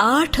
8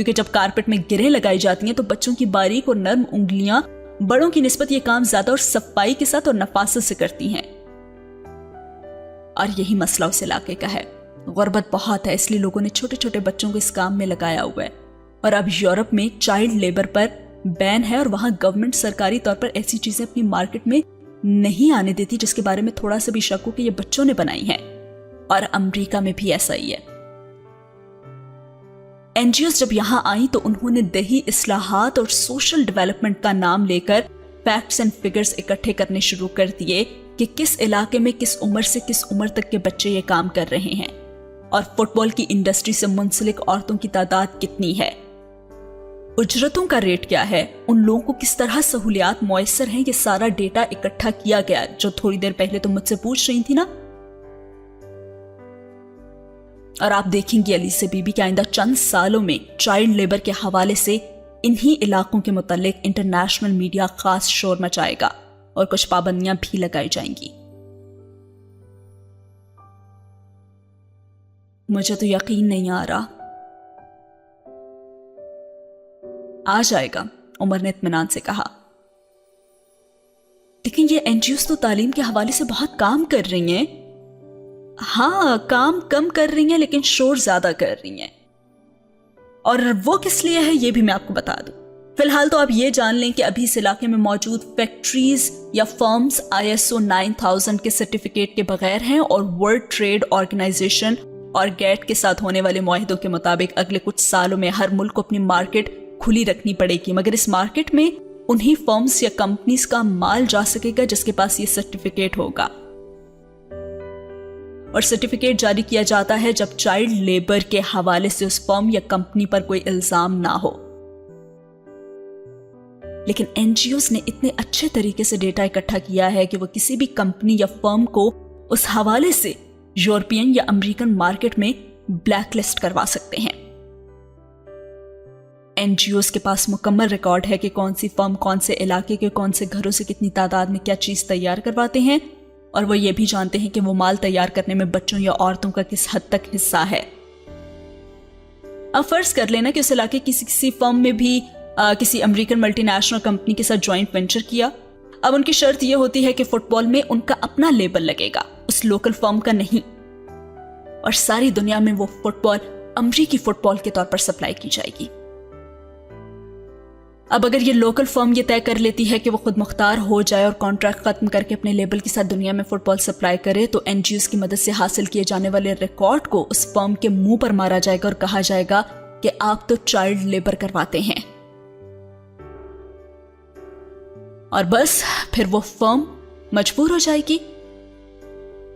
کیونکہ جب کارپٹ میں گریں لگائی جاتی ہیں تو بچوں کی باریک اور نرم انگلیاں بڑوں کی نسبت یہ کام زیادہ اور صفائی کے ساتھ اور نفاست سے کرتی ہیں. اور یہی مسئلہ اس علاقے کا ہے. غربت بہت ہے، اس لیے لوگوں نے چھوٹے چھوٹے بچوں کو اس کام میں لگایا ہوا ہے. اور اب یورپ میں چائلڈ لیبر پر بین ہے، اور وہاں گورنمنٹ سرکاری طور پر ایسی چیزیں اپنی مارکیٹ میں نہیں آنے دیتی جس کے بارے میں تھوڑا سا بھی شک ہو کہ یہ بچوں نے بنائی ہیں. اور امریکہ میں بھی ایسا ہی ہے. این جی اوز جب یہاں آئیں تو انہوں نے دیہی اصلاحات اور سوشل ڈیولپمنٹ کا نام لے کر فیکٹس اینڈ فگرز اکٹھے کرنے شروع کر دیے کہ کس علاقے میں کس عمر سے کس عمر تک کے بچے یہ کام کر رہے ہیں اور فٹ بال کی انڈسٹری سے منسلک عورتوں کی تعداد کتنی ہے، اجرتوں کا ریٹ کیا ہے، ان لوگوں کو کس طرح سہولیات میسر ہیں. یہ سارا ڈیٹا اکٹھا کیا گیا جو تھوڑی دیر پہلے تو مجھ سے پوچھ رہی تھی نا. اور آپ دیکھیں گے علی سے بی بی کہ آئندہ چند سالوں میں چائلڈ لیبر کے حوالے سے انہی علاقوں کے متعلق انٹرنیشنل میڈیا خاص شور مچائے گا اور کچھ پابندیاں بھی لگائی جائیں گی. مجھے تو یقین نہیں آ رہا. آ جائے گا، عمر نے اطمینان سے کہا. لیکن یہ این جی اوز تو تعلیم کے حوالے سے بہت کام کر رہی ہیں. ہاں، کام کم کر رہی ہیں لیکن شور زیادہ کر رہی ہیں. اور وہ کس لیے ہے یہ بھی میں آپ کو بتا دوں. فی الحال تو آپ یہ جان لیں کہ ابھی اس علاقے میں موجود فیکٹریز یا فرمز ISO 9000 کے سرٹیفکیٹ کے بغیر ہیں اور ورلڈ ٹریڈ آرگنائزیشن اور گیٹ کے ساتھ ہونے والے معاہدوں کے مطابق اگلے کچھ سالوں میں ہر ملک کو اپنی مارکیٹ کھلی رکھنی پڑے گی، مگر اس مارکیٹ میں انہی فرمز یا کمپنیز کا مال جا سکے گا جس کے پاس یہ سرٹیفکیٹ ہوگا. اور سرٹیفکیٹ جاری کیا جاتا ہے جب چائلڈ لیبر کے حوالے سے اس فرم یا کمپنی پر کوئی الزام نہ ہو. لیکن این جی اوز نے اتنے اچھے طریقے سے ڈیٹا اکٹھا کیا ہے کہ وہ کسی بھی کمپنی یا فرم کو اس حوالے سے یورپین یا امریکن مارکیٹ میں بلیک لسٹ کروا سکتے ہیں. این جی اوز کے پاس مکمل ریکارڈ ہے کہ کون سی فرم کون سے علاقے کے کون سے گھروں سے کتنی تعداد میں کیا چیز تیار کرواتے ہیں، اور وہ یہ بھی جانتے ہیں کہ وہ مال تیار کرنے میں بچوں یا عورتوں کا کس حد تک حصہ ہے. اب فرض کر لینا کہ اس علاقے کی کسی فرم میں بھی کسی امریکن ملٹی نیشنل کمپنی کے ساتھ جوائنٹ وینچر کیا. اب ان کی شرط یہ ہوتی ہے کہ فٹ بال میں ان کا اپنا لیبل لگے گا، اس لوکل فرم کا نہیں، اور ساری دنیا میں وہ فٹ بال امریکی فٹ بال کے طور پر سپلائی کی جائے گی. اب اگر یہ لوکل فرم یہ طے کر لیتی ہے کہ وہ خود مختار ہو جائے اور کانٹریکٹ ختم کر کے اپنے لیبل کے ساتھ دنیا میں فٹ بال سپلائی کرے، تو این جی اوز کی مدد سے حاصل کیے جانے والے ریکارڈ کو اس فرم کے منہ پر مارا جائے گا اور کہا جائے گا کہ آپ تو چائلڈ لیبر کرواتے ہیں. اور بس پھر وہ فرم مجبور ہو جائے گی،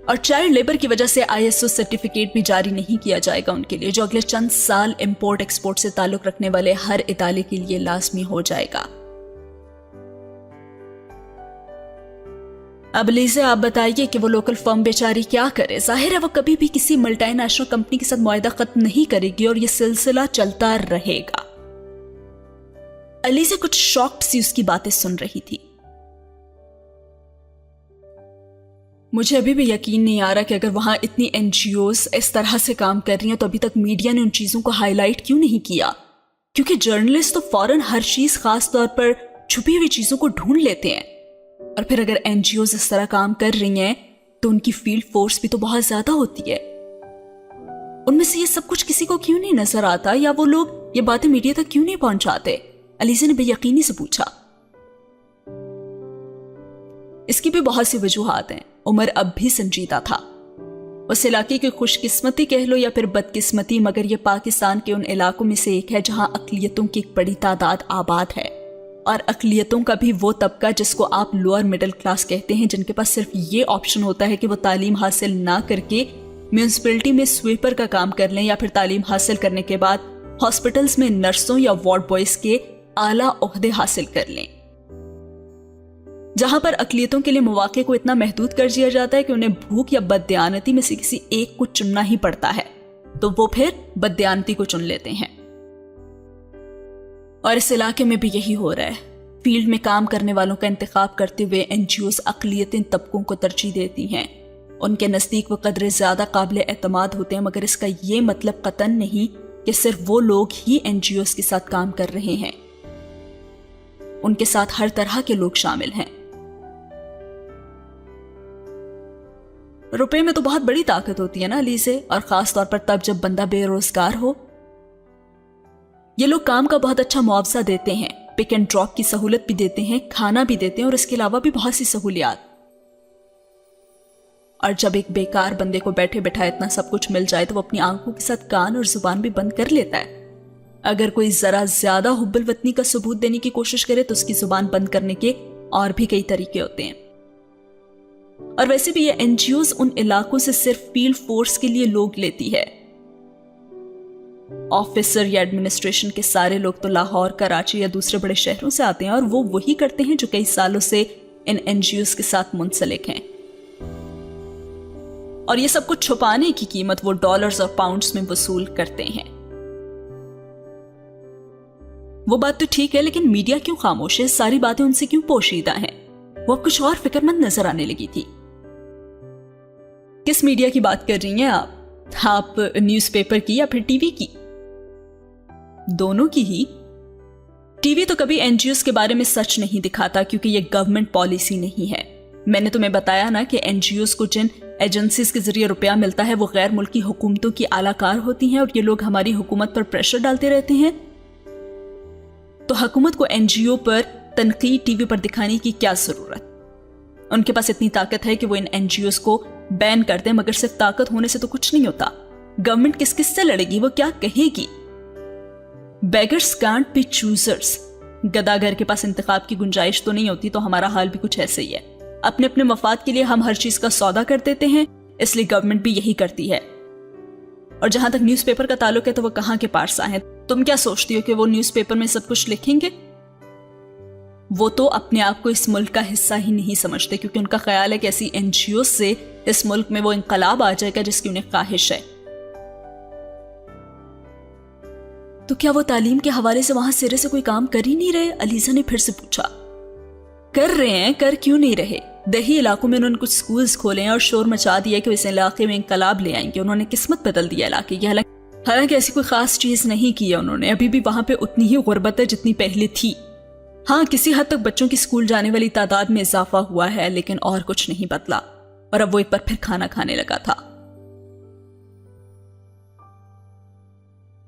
اور چائلڈ لیبر کی وجہ سے ISO سرٹیفکیٹ بھی جاری نہیں کیا جائے گا ان کے لیے، جو اگلے چند سال امپورٹ ایکسپورٹ سے تعلق رکھنے والے ہر ادارے کے لیے لازمی ہو جائے گا. اب لیزے آپ بتائیے کہ وہ لوکل فرم بیچاری کیا کرے. ظاہر ہے وہ کبھی بھی کسی ملٹی نیشنل کمپنی کے ساتھ معاہدہ ختم نہیں کرے گی اور یہ سلسلہ چلتا رہے گا. علی سے کچھ شاکڈ سی اس کی باتیں سن رہی تھی. مجھے ابھی بھی یقین نہیں آ رہا کہ اگر وہاں اتنی این جی اوز اس طرح سے کام کر رہی ہیں تو ابھی تک میڈیا نے ان چیزوں کو ہائی لائٹ کیوں نہیں کیا. کیونکہ جرنلسٹ تو فوراً ہر چیز خاص طور پر چھپی ہوئی چیزوں کو ڈھونڈ لیتے ہیں. اور پھر اگر این جی اوز اس طرح کام کر رہی ہیں تو ان کی فیلڈ فورس بھی تو بہت زیادہ ہوتی ہے. ان میں سے یہ سب کچھ کسی کو کیوں نہیں نظر آتا، یا وہ لوگ یہ باتیں میڈیا تک کیوں نہیں پہنچاتے؟ علیزہ نے بے یقینی سے پوچھا. اس کی بھی بہت سی وجوہات ہیں. عمر اب بھی سنجیدہ تھا. اس علاقے کی خوش قسمتی کہہ لو یا پھر بدقسمتی، مگر یہ پاکستان کے ان علاقوں میں سے ایک ہے جہاں اقلیتوں کی ایک بڑی تعداد آباد ہے، اور اقلیتوں کا بھی وہ طبقہ جس کو آپ لوور مڈل کلاس کہتے ہیں، جن کے پاس صرف یہ آپشن ہوتا ہے کہ وہ تعلیم حاصل نہ کر کے میونسپلٹی میں سویپر کا کام کر لیں، یا پھر تعلیم حاصل کرنے کے بعد ہاسپٹلز میں نرسوں یا وارڈ بوائز کے اعلیٰ عہدے حاصل کر لیں. جہاں پر اقلیتوں کے لیے مواقع کو اتنا محدود کر دیا جاتا ہے کہ انہیں بھوک یا بددیانتی میں سے کسی ایک کو چننا ہی پڑتا ہے، تو وہ پھر بددیانتی کو چن لیتے ہیں. اور اس علاقے میں بھی یہی ہو رہا ہے. فیلڈ میں کام کرنے والوں کا انتخاب کرتے ہوئے این جی اوز اقلیتی طبقوں کو ترجیح دیتی ہیں. ان کے نزدیک وہ قدرے زیادہ قابل اعتماد ہوتے ہیں، مگر اس کا یہ مطلب قطعاً نہیں کہ صرف وہ لوگ ہی NGOs کے ساتھ کام کر رہے ہیں. ان کے ساتھ ہر طرح کے لوگ شامل ہیں. روپے میں تو بہت بڑی طاقت ہوتی ہے نا الیزے، اور خاص طور پر تب جب بندہ بے روزگار ہو. یہ لوگ کام کا بہت اچھا معاوضہ دیتے ہیں، پک اینڈ ڈراپ کی سہولت بھی دیتے ہیں، کھانا بھی دیتے ہیں، اور اس کے علاوہ بھی بہت سی سہولیات. اور جب ایک بیکار بندے کو بیٹھے بیٹھا اتنا سب کچھ مل جائے تو وہ اپنی آنکھوں کے ساتھ کان اور زبان بھی بند کر لیتا ہے. اگر کوئی ذرا زیادہ حب الوطنی کا ثبوت دینے کی کوشش کرے تو اس کی زبان بند کرنے کے اور بھی کئی طریقے ہوتے ہیں. اور ویسے بھی یہ NGOs ان علاقوں سے صرف فیلڈ فورس کے لیے لوگ لیتی ہے. آفیسر یا ایڈمنسٹریشن کے سارے لوگ تو لاہور، کراچی یا دوسرے بڑے شہروں سے آتے ہیں، اور وہ وہی کرتے ہیں جو کئی سالوں سے ان NGOs کے ساتھ منسلک ہیں. اور یہ سب کچھ چھپانے کی قیمت وہ ڈالرز اور پاؤنڈز میں وصول کرتے ہیں. وہ بات تو ٹھیک ہے، لیکن میڈیا کیوں خاموش ہے؟ ساری باتیں ان سے کیوں پوشیدہ ہیں؟ وہ اب کچھ اور فکر مند نظر آنے لگی تھی. کس میڈیا کی بات کر رہی ہیں آپ نیوز پیپر کی یا پھر ٹی وی کی؟ دونوں کی ہی. ٹی وی تو کبھی NGOs کے بارے میں سچ نہیں دکھاتا کیونکہ یہ گورنمنٹ پالیسی نہیں ہے. میں نے تمہیں بتایا نا کہ NGOs کو جن ایجنسیز کے ذریعے روپیہ ملتا ہے وہ غیر ملکی حکومتوں کی اعلی کار ہوتی ہیں، اور یہ لوگ ہماری حکومت پر پریشر ڈالتے رہتے ہیں. تو حکومت کو NGO پر تنقید ٹی وی پر دکھانے کی کیا ضرورت؟ ان کے پاس اتنی طاقت ہے کہ وہ ان NGOs کو بین کر دیں، مگر صرف طاقت ہونے سے تو کچھ نہیں ہوتا. گورنمنٹ کس کس سے لڑے گی؟ وہ کیا کہے گی؟ Beggars can't be choosers. گداگر کے پاس انتخاب کی گنجائش تو نہیں ہوتی، تو ہمارا حال بھی کچھ ایسے ہی ہے. اپنے اپنے مفاد کے لیے ہم ہر چیز کا سودا کر دیتے ہیں، اس لیے گورنمنٹ بھی یہی کرتی ہے. اور جہاں تک نیوز پیپر کا تعلق ہے تو وہ کہاں کے پارسا ہیں؟ تم کیا سوچتی ہو کہ وہ نیوز پیپر میں سب کچھ لکھیں گے؟ وہ تو اپنے آپ کو اس ملک کا حصہ ہی نہیں سمجھتے، کیونکہ ان کا خیال ہے کہ ایسی NGOs سے اس ملک میں وہ انقلاب آ جائے گا جس کی انہیں خواہش ہے. تو کیا وہ تعلیم کے حوالے سے وہاں سرے سے کوئی کام کر ہی نہیں رہے؟ علیزہ نے پھر سے پوچھا. کر رہے ہیں، کر کیوں نہیں رہے؟ دیہی علاقوں میں انہوں نے کچھ سکولز کھولے ہیں اور شور مچا دیا کہ وہ اس علاقے میں انقلاب لے آئیں گے. انہوں نے قسمت بدل دیا علاقے کی. حالانکہ ایسی کوئی خاص چیز نہیں کی ہے انہوں نے. ابھی بھی وہاں پہ اتنی ہی غربت ہے جتنی پہلے تھی. ہاں، کسی حد تک بچوں کی سکول جانے والی تعداد میں اضافہ ہوا ہے، لیکن اور کچھ نہیں بدلا. اور اب وہ ایک بار پھر کھانا کھانے لگا تھا.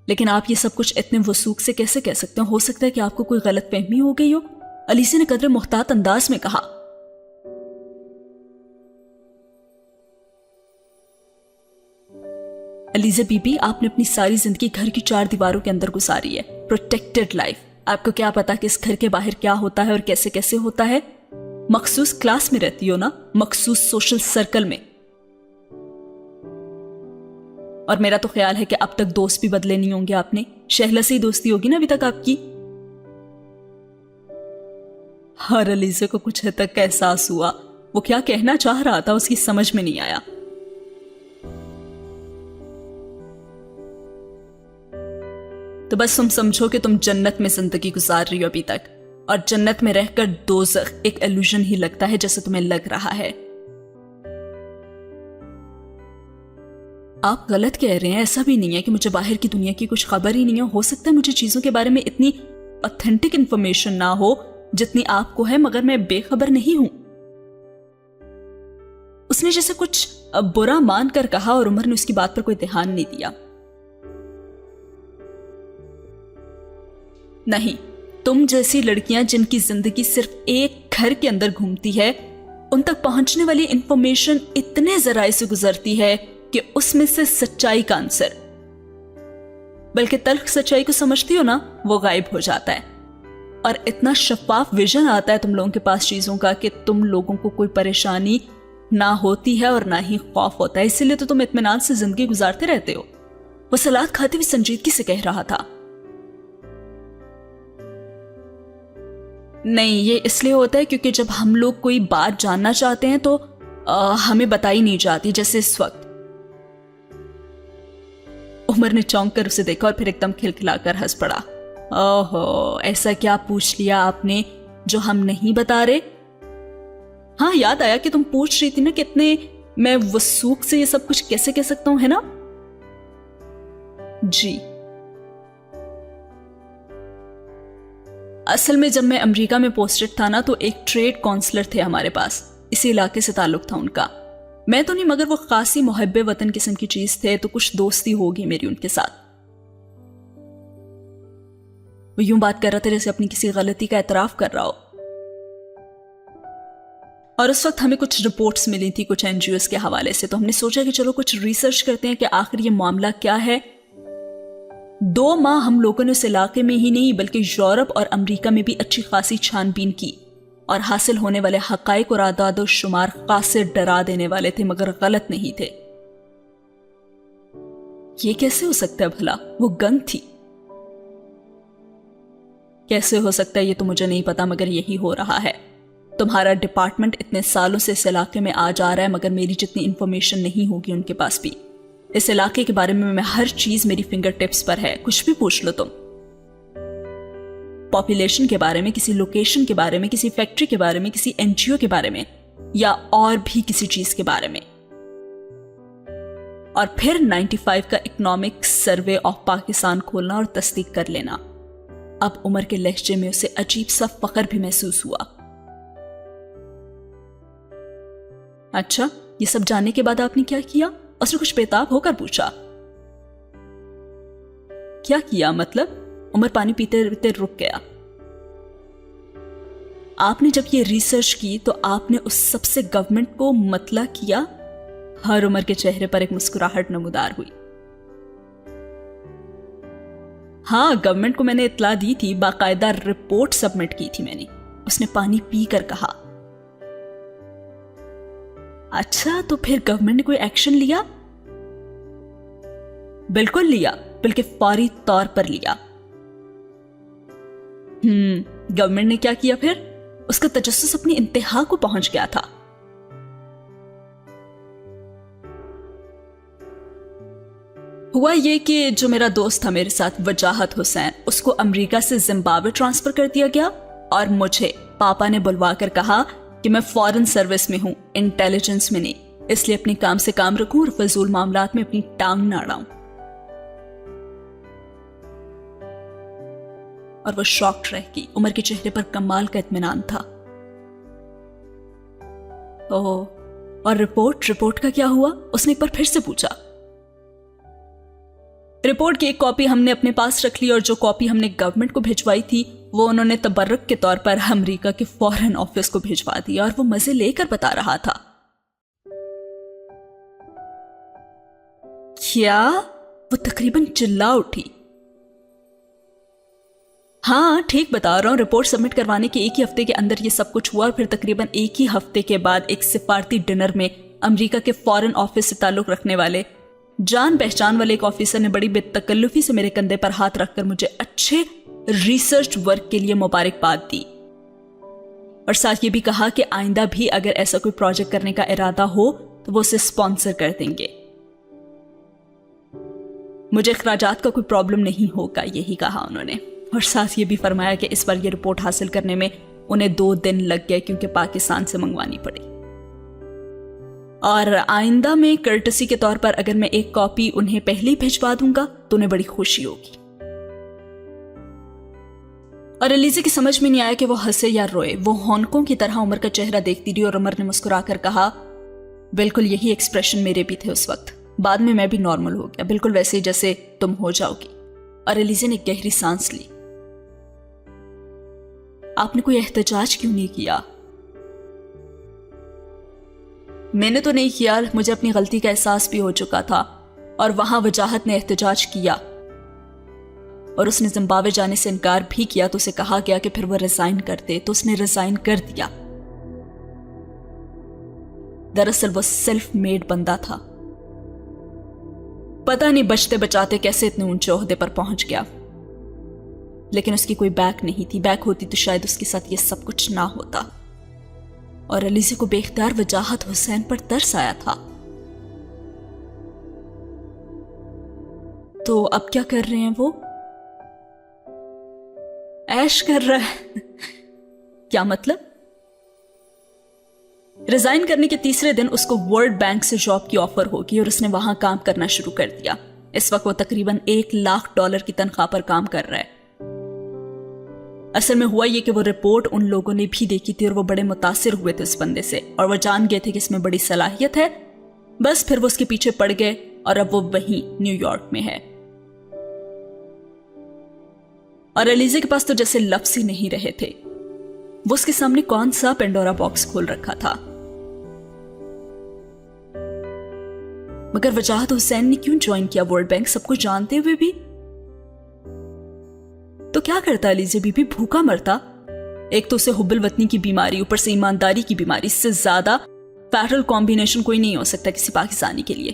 لیکن آپ یہ سب کچھ اتنے وثوق سے کیسے کہہ سکتے ہیں؟ ہو سکتا ہے کہ آپ کو کوئی غلط فہمی ہو گئی ہو. علیزہ نے قدر محتاط انداز میں کہا. علیزہ بی بی، آپ نے اپنی ساری زندگی گھر کی 4 دیواروں کے اندر گزاری ہے. Protected life. آپ کو کیا پتا کہ اس گھر کے باہر کیا ہوتا ہے اور کیسے کیسے ہوتا ہے؟ مخصوص کلاس میں رہتی ہو نا، مخصوص سوشل سرکل میں. اور میرا تو خیال ہے کہ اب تک دوست بھی بدلے نہیں ہوں گے آپ نے. شہلا سے ہی دوستی ہوگی نا ابھی تک آپ کی. اور علیزہ کو کچھ حد تک کا احساس ہوا. وہ کیا کہنا چاہ رہا تھا اس کی سمجھ میں نہیں آیا. تو بس تم سمجھو کہ تم جنت میں زندگی گزار رہی ہو ابھی تک، اور جنت میں رہ کر دوزخ ایک ایلوژن ہی لگتا ہے جیسے تمہیں لگ رہا ہے. آپ غلط کہہ رہے ہیں. ایسا بھی نہیں ہے کہ مجھے باہر کی دنیا کی کچھ خبر ہی نہیں ہے. ہو سکتا ہے مجھے چیزوں کے بارے میں اتنی اوتھینٹک انفارمیشن نہ ہو جتنی آپ کو ہے، مگر میں بے خبر نہیں ہوں. اس نے جیسے کچھ برا مان کر کہا اور عمر نے اس کی بات پر کوئی دھیان نہیں دیا. نہیں، تم جیسی لڑکیاں جن کی زندگی صرف ایک گھر کے اندر گھومتی ہے، ان تک پہنچنے والی انفارمیشن اتنے ذرائع سے گزرتی ہے کہ اس میں سے سچائی کا عنصر، بلکہ تلخ سچائی کو سمجھتی ہو نا، وہ غائب ہو جاتا ہے. اور اتنا شفاف ویژن آتا ہے تم لوگوں کے پاس چیزوں کا کہ تم لوگوں کو کوئی پریشانی نہ ہوتی ہے اور نہ ہی خوف ہوتا ہے. اسی لیے تو تم اطمینان سے زندگی گزارتے رہتے ہو. وہ سلاد کھاتے ہوئے سنجیدگی سے کہہ رہا تھا. نہیں، یہ اس لیے ہوتا ہے کیونکہ جب ہم لوگ کوئی بات جاننا چاہتے ہیں تو ہمیں بتائی نہیں جاتی، جیسے اس وقت. عمر نے چونک کر اسے دیکھا اور پھر ایک دم کھلکھلا کر ہنس پڑا. اوہو، ایسا کیا پوچھ لیا آپ نے جو ہم نہیں بتا رہے؟ ہاں، یاد آیا کہ تم پوچھ رہی تھی نا کہ اتنے میں وثوق سے یہ سب کچھ کیسے کہہ سکتا ہوں، ہے نا؟ جی، اصل میں جب میں امریکہ میں پوسٹڈ تھا نا تو ایک ٹریڈ کونسلر تھے ہمارے پاس، اسی علاقے سے تعلق تھا ان کا. میں تو نہیں مگر وہ خاصی محب وطن قسم کی چیز تھے، تو کچھ دوستی ہوگی میری ان کے ساتھ. وہ یوں بات کر رہا تھا جیسے اپنی کسی غلطی کا اعتراف کر رہا ہو. اور اس وقت ہمیں کچھ رپورٹس ملی تھی کچھ این جی اوز کے حوالے سے، تو ہم نے سوچا کہ چلو کچھ ریسرچ کرتے ہیں کہ آخر یہ معاملہ کیا ہے. 2 ماہ ہم لوگوں نے اس علاقے میں ہی نہیں بلکہ یورپ اور امریکہ میں بھی اچھی خاصی چھان بین کی، اور حاصل ہونے والے حقائق اور اعداد و شمار خاصے ڈرا دینے والے تھے مگر غلط نہیں تھے. یہ کیسے ہو سکتا ہے بھلا؟ وہ گن تھی. کیسے ہو سکتا ہے یہ تو مجھے نہیں پتا، مگر یہی ہو رہا ہے. تمہارا ڈپارٹمنٹ اتنے سالوں سے اس علاقے میں آ جا رہا ہے مگر میری جتنی انفارمیشن نہیں ہوگی ان کے پاس بھی. اس علاقے کے بارے میں ہر چیز میری فنگر ٹپس پر ہے، کچھ بھی پوچھ لو تم. پاپولیشن کے بارے میں، کسی لوکیشن کے بارے میں، کسی فیکٹری کے بارے میں، کسی این جی او کے بارے میں، یا اور بھی کسی چیز کے بارے میں. اور پھر 95 کا اکنامک سروے آف پاکستان کھولنا اور تصدیق کر لینا. اب عمر کے لہجے میں اسے عجیب سا فخر بھی محسوس ہوا. اچھا، یہ سب جاننے کے بعد آپ نے کیا کیا؟ اس نے کچھ بےتاب ہو کر پوچھا. کیا کیا مطلب؟ عمر پانی پیتے پیتے رک گیا. آپ نے جب یہ ریسرچ کی تو آپ نے اس سب سے گورنمنٹ کو مطلع کیا؟ ہر عمر کے چہرے پر ایک مسکراہٹ نمودار ہوئی. ہاں، گورنمنٹ کو میں نے اطلاع دی تھی، باقاعدہ رپورٹ سبمٹ کی تھی میں نے. اس نے پانی پی کر کہا. اچھا، تو پھر گورنمنٹ نے کوئی ایکشن لیا؟ بالکل لیا، بلکہ فوری طور پر لیا. گورنمنٹ نے کیا کیا پھر؟ اس کا تجسس اپنی انتہا کو پہنچ گیا تھا. ہوا یہ کہ جو میرا دوست تھا میرے ساتھ، وجاہت حسین، اس کو امریکہ سے زمبابوے ٹرانسفر کر دیا گیا، اور مجھے پاپا نے بلوا کر کہا کہ میں فورن سروس میں ہوں، انٹیلیجنس میں نہیں، اس لیے اپنے کام سے کام رکھوں اور فضول معاملات میں اپنی ٹانگ نہ اڑاؤں. اور وہ شاکڈ رہ گئی. عمر کے چہرے پر کمال کا اطمینان تھا. اوہ، اور رپورٹ کا کیا ہوا؟ اس نے ایک بار پھر سے پوچھا. رپورٹ کی ایک کاپی ہم نے اپنے پاس رکھ لی، اور جو کاپی ہم نے گورنمنٹ کو بھیجوائی تھی وہ انہوں نے تبرک کے طور پر امریکہ کے فورن آفس کو بھیجوا دیا. اور وہ مزے لے کر بتا رہا تھا. کیا؟ وہ تقریباً چلا اٹھی. ہاں، ٹھیک بتا رہا ہوں. رپورٹ سبمٹ کروانے کے ایک ہی ہفتے کے اندر یہ سب کچھ ہوا، اور پھر تقریباً ایک ہی ہفتے کے بعد ایک سفارتی ڈنر میں امریکہ کے فورن آفس سے تعلق رکھنے والے جان پہچان والے ایک آفیسر نے بڑی بے تکلفی سے میرے کندھے پر ہاتھ رکھ کر مجھے اچھے ریسرچ ورک کے لیے مبارکباد دی، اور ساتھ یہ بھی کہا کہ آئندہ بھی اگر ایسا کوئی پروجیکٹ کرنے کا ارادہ ہو تو وہ اسے اسپانسر کر دیں گے. مجھے اخراجات کا کوئی پرابلم نہیں ہوگا، یہی کہا انہوں نے. اور ساتھ یہ بھی فرمایا کہ اس بار یہ رپورٹ حاصل کرنے میں انہیں 2 دن لگ گئے کیونکہ پاکستان سے منگوانی پڑی، اور آئندہ میں کرٹسی کے طور پر اگر میں ایک کاپی انہیں پہلے ہی بھیجوا دوں گا تو انہیں بڑی خوشی ہوگی. اور علیزہ کی سمجھ میں نہیں آیا کہ وہ ہنسے یا روئے. وہ ہونکوں کی طرح عمر کا چہرہ دیکھتی رہی، اور عمر نے مسکرا کر کہا، بالکل یہی ایکسپریشن میرے بھی تھے اس وقت. بعد میں میں بھی نارمل ہو گیا، بالکل ویسے جیسے تم ہو جاؤ گی. اور علیزہ نے گہری سانس لی. آپ نے کوئی احتجاج کیوں نہیں کیا؟ میں نے تو نہیں کیا، مجھے اپنی غلطی کا احساس بھی ہو چکا تھا. اور وہاں وجاہت نے احتجاج کیا، اور اس نے زمبابوے جانے سے انکار بھی کیا، تو اسے کہا گیا کہ پھر وہ ریزائن کر دے، تو اس نے ریزائن کر دیا. دراصل وہ سیلف میڈ بندہ تھا. پتہ نہیں بچتے بچاتے کیسے اتنے اونچے عہدے پر پہنچ گیا، لیکن اس کی کوئی بیک نہیں تھی. بیک ہوتی تو شاید اس کے ساتھ یہ سب کچھ نہ ہوتا. اور علیزہ کو بے اختیار وجاہت حسین پر ترس آیا تھا. تو اب کیا کر رہے ہیں وہ؟ عیش کر رہا ہے. کیا مطلب؟ ریزائن کرنے کے تیسرے دن اس کو ورلڈ بینک سے جاب کی آفر ہوگی، اور اس نے وہاں کام کرنا شروع کر دیا. اس وقت وہ تقریباً $1 لاکھ کی تنخواہ پر کام کر رہا ہے. اصل میں ہوا یہ کہ وہ رپورٹ ان لوگوں نے بھی دیکھی تھی اور وہ بڑے متاثر ہوئے تھے اس بندے سے، اور وہ جان گئے تھے کہ اس میں بڑی صلاحیت ہے. بس پھر وہ اس کے پیچھے پڑ گئے اور اب وہ وہیں نیو یارک میں ہے. اور علیزہ کے پاس تو جیسے لفظ ہی نہیں رہے تھے. وہ اس کے سامنے کون سا پینڈورا باکس کھول رکھا تھا. مگر وجاہت حسین نے کیوں جوائن کیا ورلڈ بینک سب کچھ جانتے ہوئے بھی؟ تو کیا کرتا علیزہ بی بی؟ بھوکا مرتا. ایک تو اسے حب الوطنی کی بیماری، اوپر سے ایمانداری کی بیماری. اس سے زیادہ فیٹل کمبینیشن کوئی نہیں ہو سکتا کسی پاکستانی کے لیے.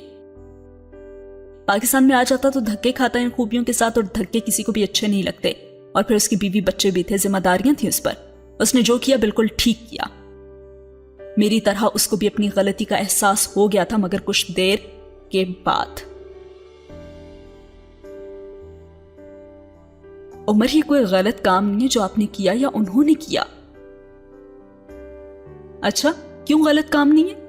پاکستان میں آ جاتا تو دھکے کھاتا ان خوبیوں کے ساتھ، اور دھکے کسی کو بھی اچھے نہیں لگتے. اور پھر اس کی بیوی بچے بھی تھے، ذمہ داریاں تھیں اس پر. اس نے جو کیا بالکل ٹھیک کیا. میری طرح اس کو بھی اپنی غلطی کا احساس ہو گیا تھا، مگر کچھ دیر کے بعد. عمر، یہ کوئی غلط کام نہیں ہے جو آپ نے کیا یا انہوں نے کیا. اچھا، کیوں غلط کام نہیں ہے؟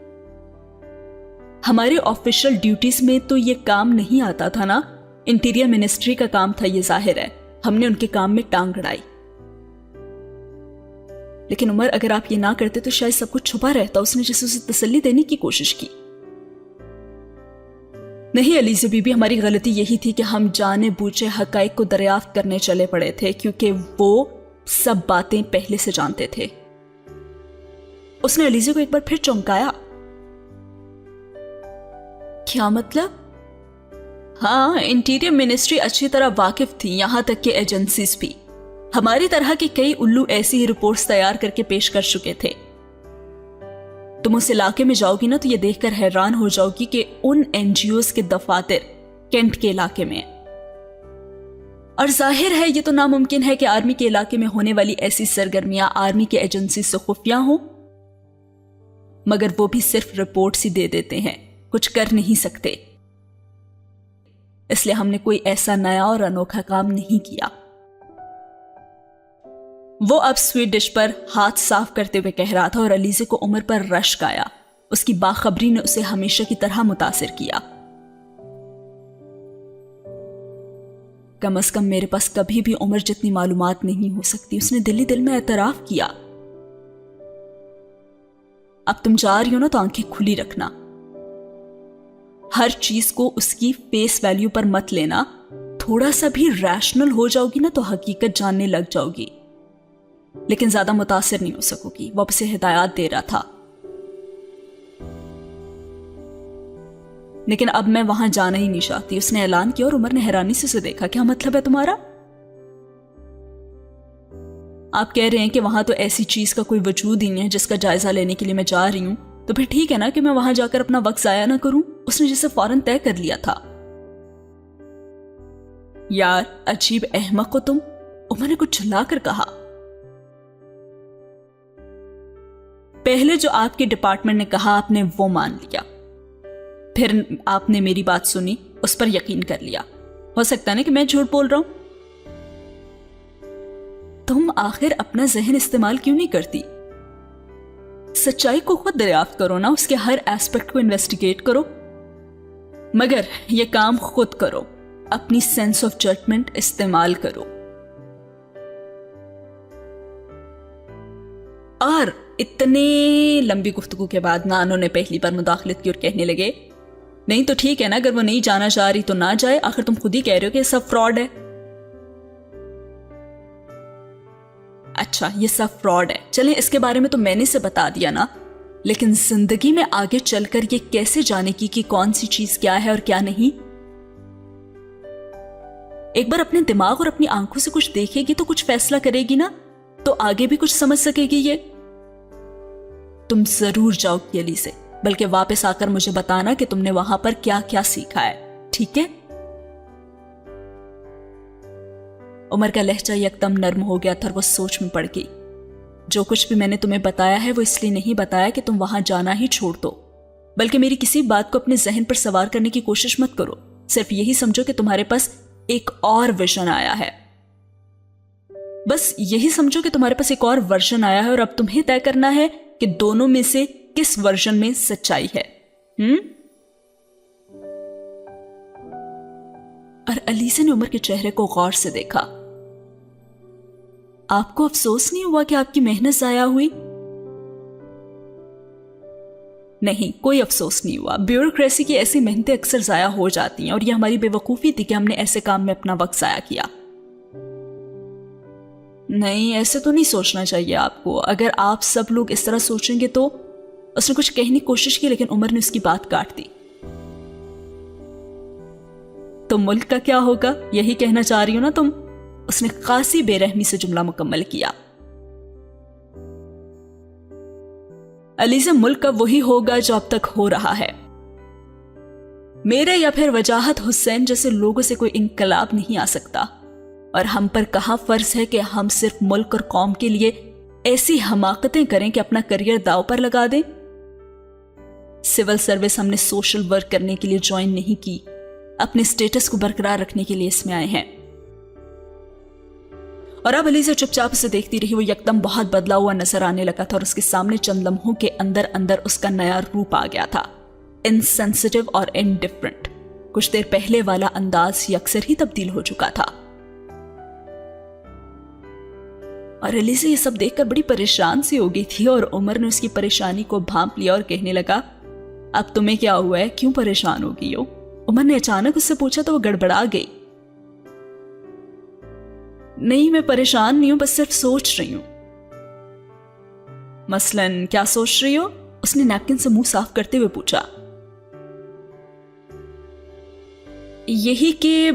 ہمارے آفیشل ڈیوٹیز میں تو یہ کام نہیں آتا تھا نا. انٹیریئر منسٹری کا کام تھا، یہ ظاہر ہے. ہم نے ان کے کام میں ٹانگ اڑائی. لیکن عمر، اگر آپ یہ نہ کرتے تو شاید سب کچھ چھپا رہتا. اس نے جیسے اسے تسلی دینے کی کوشش کی. نہیں علیزہ بی بی، ہماری غلطی یہی تھی کہ ہم جانے بوجھے حقائق کو دریافت کرنے چلے پڑے تھے، کیونکہ وہ سب باتیں پہلے سے جانتے تھے. اس نے علیزہ کو ایک بار پھر چونکایا. کیا مطلب؟ ہاں، انٹیریئر منسٹری اچھی طرح واقف تھی، یہاں تک کہ ایجنسیز بھی. ہماری طرح کے کئی الو ایسی ہی رپورٹس تیار کر کے پیش کر چکے تھے. تم اس علاقے میں جاؤ گی نا تو یہ دیکھ کر حیران ہو جاؤ گی کہ ان این جی اوز کے دفاتر کینٹ کے علاقے میں. اور ظاہر ہے یہ تو ناممکن ہے کہ آرمی کے علاقے میں ہونے والی ایسی سرگرمیاں آرمی کے ایجنسی سے خفیہ ہوں. مگر وہ بھی صرف رپورٹس ہی دے دیتے ہیں، کچھ کر نہیں سکتے. اس لیے ہم نے کوئی ایسا نیا اور انوکھا کام نہیں کیا. وہ اب سویٹ ڈش پر ہاتھ صاف کرتے ہوئے کہہ رہا تھا، اور علیزہ کو عمر پر رشک آیا. اس کی باخبری نے اسے ہمیشہ کی طرح متاثر کیا. کم از کم میرے پاس کبھی بھی عمر جتنی معلومات نہیں ہو سکتی. اس نے دل ہی دل میں اعتراف کیا. اب تم جا رہی ہو نا تو آنکھیں کھلی رکھنا. ہر چیز کو اس کی فیس ویلیو پر مت لینا. تھوڑا سا بھی ریشنل ہو جاؤ گی نا تو حقیقت جاننے لگ جاؤ گی، لیکن زیادہ متاثر نہیں ہو سکو گی. وہ اسے ہدایات دے رہا تھا. لیکن اب میں وہاں جانا ہی نہیں چاہتی، اس نے اعلان کیا. اور عمر نے حیرانی سے اسے دیکھا. کیا مطلب ہے تمہارا؟ آپ کہہ رہے ہیں کہ وہاں تو ایسی چیز کا کوئی وجود ہی نہیں ہے جس کا جائزہ لینے کے لیے میں جا رہی ہوں، تو پھر ٹھیک ہے نا کہ میں وہاں جا کر اپنا وقت ضائع نہ کروں. اس نے جسے فوراً طے کر لیا تھا. یار عجیب احمق ہو تم، عمر نے کچھ جھلا کر کہا. پہلے جو آپ کے ڈپارٹمنٹ نے کہا آپ نے وہ مان لیا، پھر آپ نے میری بات سنی، اس پر یقین کر لیا. ہو سکتا ہے نا کہ میں جھوٹ بول رہا ہوں. تم آخر اپنا ذہن استعمال کیوں نہیں کرتی؟ سچائی کو خود دریافت کرو نا، اس کے ہر ایسپیکٹ کو انویسٹیگیٹ کرو. مگر یہ کام خود کرو، اپنی سینس آف ججمنٹ استعمال کرو. اور اتنے لمبی گفتگو کے بعد نانو نے پہلی بار مداخلت کی اور کہنے لگے، نہیں تو ٹھیک ہے نا، اگر وہ نہیں جانا چاہ رہی تو نہ جائے. آخر تم خود ہی کہہ رہے ہو کہ یہ سب فراڈ ہے. اچھا، یہ سب فراڈ ہے، چلیں اس کے بارے میں تو میں نے سے بتا دیا نا. لیکن زندگی میں آگے چل کر یہ کیسے جانے کی کہ کون سی چیز کیا ہے اور کیا نہیں؟ ایک بار اپنے دماغ اور اپنی آنکھوں سے کچھ دیکھے گی تو کچھ فیصلہ کرے گی نا، تو آگے بھی کچھ سمجھ سکے گی. یہ تم ضرور جاؤ گی علی سے، بلکہ واپس آ کر مجھے بتانا کہ تم نے وہاں پر کیا کیا سیکھا ہے، ٹھیک ہے؟ عمر کا لہجہ یکدم نرم ہو گیا تھا اور وہ سوچ میں پڑ گئی. جو کچھ بھی میں نے تمہیں بتایا ہے وہ اس لیے نہیں بتایا کہ تم وہاں جانا ہی چھوڑ دو، بلکہ میری کسی بات کو اپنے ذہن پر سوار کرنے کی کوشش مت کرو. صرف یہی سمجھو کہ تمہارے پاس ایک اور ویژن آیا ہے. بس یہی سمجھو کہ تمہارے پاس ایک اور ورژن آیا ہے، اور اب تمہیں طے کرنا ہے کہ دونوں میں سے کس ورژن میں سچائی ہے. اور علیزہ نے عمر کے چہرے کو غور سے دیکھا. آپ کو افسوس نہیں ہوا کہ آپ کی محنت ضائع ہوئی؟ نہیں، کوئی افسوس نہیں ہوا. بیوروکریسی کی ایسی محنتیں اکثر ضائع ہو جاتی ہیں اور یہ ہماری بے وقوفی تھی کہ ہم نے ایسے کام میں اپنا وقت ضائع کیا. نہیں، ایسے تو نہیں سوچنا چاہیے آپ کو. اگر آپ سب لوگ اس طرح سوچیں گے تو. اس نے کچھ کہنے کی کوشش کی لیکن عمر نے اس کی بات کاٹ دی. تو ملک کا کیا ہوگا، یہی کہنا چاہ رہی ہو نا تم؟ اس نے خاصی بے رحمی سے جملہ مکمل کیا. علیزہ، ملک کا وہی ہوگا جو اب تک ہو رہا ہے. میرے یا پھر وجاہت حسین جیسے لوگوں سے کوئی انقلاب نہیں آ سکتا. اور ہم پر کہاں فرض ہے کہ ہم صرف ملک اور قوم کے لیے ایسی حماقتیں کریں کہ اپنا کریئر داؤ پر لگا دیں. سول سروس ہم نے سوشل ورک کرنے کے لیے جوائن نہیں کی، اپنے سٹیٹس کو برقرار رکھنے کے لیے اس میں آئے ہیں. اور اب علیزہ چپ چاپ اسے دیکھتی رہی. وہ یکدم بہت بدلا ہوا نظر آنے لگا تھا اور اس کے سامنے چند لمحوں کے اندر اندر اس کا نیا روپ آ گیا تھا. انسینسٹیو اور انڈیفرنٹ. کچھ دیر پہلے والا انداز یکسر ہی تبدیل ہو چکا تھا. اور علیزہ یہ سب دیکھ کر بڑی پریشان سی ہو گئی تھی اور عمر نے اس کی پریشانی کو بھانپ لیا اور کہنے لگا، اب تمہیں کیا ہوا ہے، کیوں پریشان ہو گئی ہو؟ عمر نے اچانک اس سے پوچھا تو وہ گڑبڑا گئی. نہیں، میں پریشان نہیں ہوں، بس صرف سوچ رہی ہوں. مثلاً کیا سوچ رہی ہو؟ اس نے نیپکن سے منہ صاف کرتے ہوئے پوچھا. یہی کہ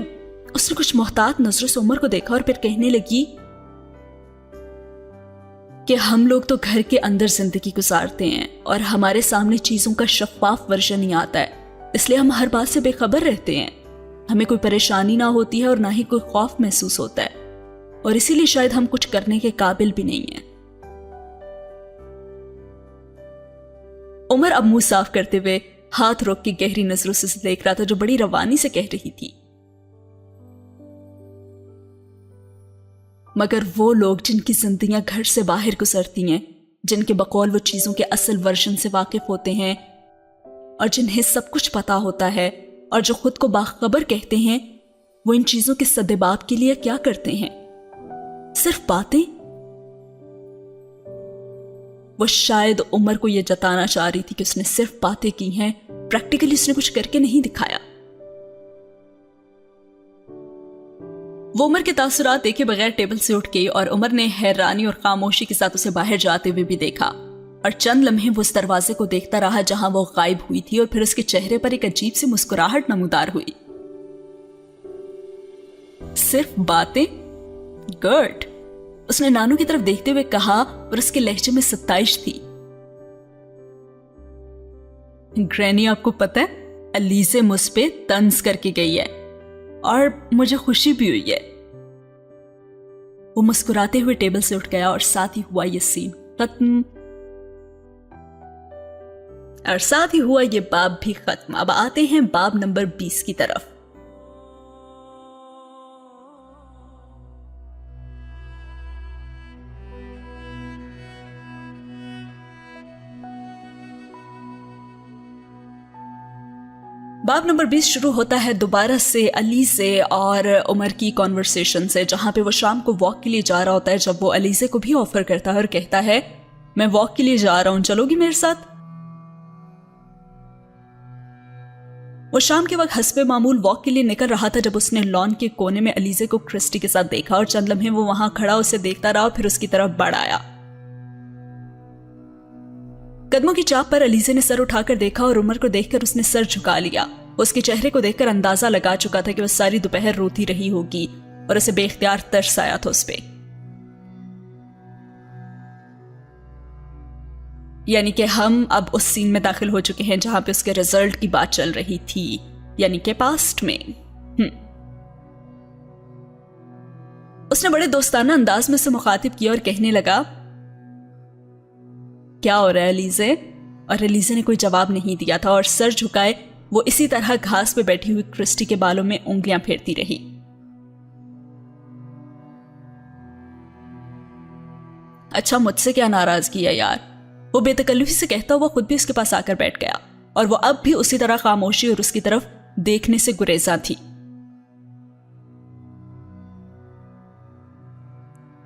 اس نے کچھ محتاط نظروں سے عمر کو دیکھا اور پھر کہنے لگی کہ ہم لوگ تو گھر کے اندر زندگی گزارتے ہیں اور ہمارے سامنے چیزوں کا شفاف ورژن نہیں آتا ہے، اس لیے ہم ہر بات سے بے خبر رہتے ہیں. ہمیں کوئی پریشانی نہ ہوتی ہے اور نہ ہی کوئی خوف محسوس ہوتا ہے، اور اسی لیے شاید ہم کچھ کرنے کے قابل بھی نہیں ہیں. عمر اب منہ صاف کرتے ہوئے ہاتھ روک کے گہری نظروں سے دیکھ رہا تھا جو بڑی روانی سے کہہ رہی تھی، مگر وہ لوگ جن کی زندگیاں گھر سے باہر گزرتی ہیں، جن کے بقول وہ چیزوں کے اصل ورژن سے واقف ہوتے ہیں اور جنہیں سب کچھ پتا ہوتا ہے اور جو خود کو باخبر کہتے ہیں، وہ ان چیزوں کے سدباب کے لیے کیا کرتے ہیں؟ صرف باتیں. وہ شاید عمر کو یہ جتانا چاہ رہی تھی کہ اس نے صرف باتیں کی ہیں، پریکٹیکلی اس نے کچھ کر کے نہیں دکھایا. وہ عمر کے تاثرات دیکھے بغیر ٹیبل سے اٹھ گئی اور عمر نے حیرانی اور خاموشی کے ساتھ اسے باہر جاتے ہوئے بھی دیکھا اور چند لمحے وہ اس دروازے کو دیکھتا رہا جہاں وہ غائب ہوئی تھی اور پھر اس کے چہرے پر ایک عجیب سی مسکراہٹ نمودار ہوئی. صرف باتیں؟ گڈ. اس نے نانو کی طرف دیکھتے ہوئے کہا اور اس کے لہجے میں ستائش تھی. گرینی، آپ کو پتہ ہے علیزہ مجھ پہ طنز کر کے گئی ہے اور مجھے خوشی بھی ہوئی ہے. وہ مسکراتے ہوئے ٹیبل سے اٹھ گیا اور ساتھ ہی ہوا یہ سین ختم. اور ساتھ ہی ہوا یہ باب بھی ختم. اب آتے ہیں باب نمبر 20 کی طرف. باب نمبر 20 شروع ہوتا ہے دوبارہ سے علیزہ اور عمر کی کانورسیشن سے، جہاں پہ وہ شام کو واک کے لیے جا رہا ہوتا ہے جب وہ علیزہ کو بھی آفر کرتا ہے اور کہتا ہے میں واک کے لیے جا رہا ہوں، چلو گی میرے ساتھ؟ وہ شام کے وقت حسب معمول واک کے لیے نکل رہا تھا جب اس نے لان کے کونے میں علیزہ کو کرسٹی کے ساتھ دیکھا اور چند لمحے وہ وہاں کھڑا اسے دیکھتا رہا اور پھر اس کی طرف بڑھ آیا. قدموں کی چاپ پر علیزہ نے سر اٹھا کر دیکھا اور عمر کو دیکھ کر اس نے سر جھکا لیا. اس کے چہرے کو دیکھ کر اندازہ لگا چکا تھا کہ وہ ساری دوپہر روتی رہی ہوگی اور اسے بے اختیار ترس آیا تھا اس پہ. یعنی کہ ہم اب اس سین میں داخل ہو چکے ہیں جہاں پہ اس کے رزلٹ کی بات چل رہی تھی، یعنی کہ پاسٹ میں. اس نے بڑے دوستانہ انداز میں اسے مخاطب کیا اور کہنے لگا کیا ہو رہا ہے علیزہ؟ اور علیزہ نے کوئی جواب نہیں دیا تھا اور سر جھکائے وہ اسی طرح گھاس پہ بیٹھی ہوئی کرسٹی کے بالوں میں انگلیاں پھیرتی رہی. اچھا مجھ سے کیا ناراضگی ہے یار؟ وہ بے تکلفی سے کہتا ہوا خود بھی اس کے پاس آ کر بیٹھ گیا اور وہ اب بھی اسی طرح خاموشی اور اس کی طرف دیکھنے سے گریزاں تھی.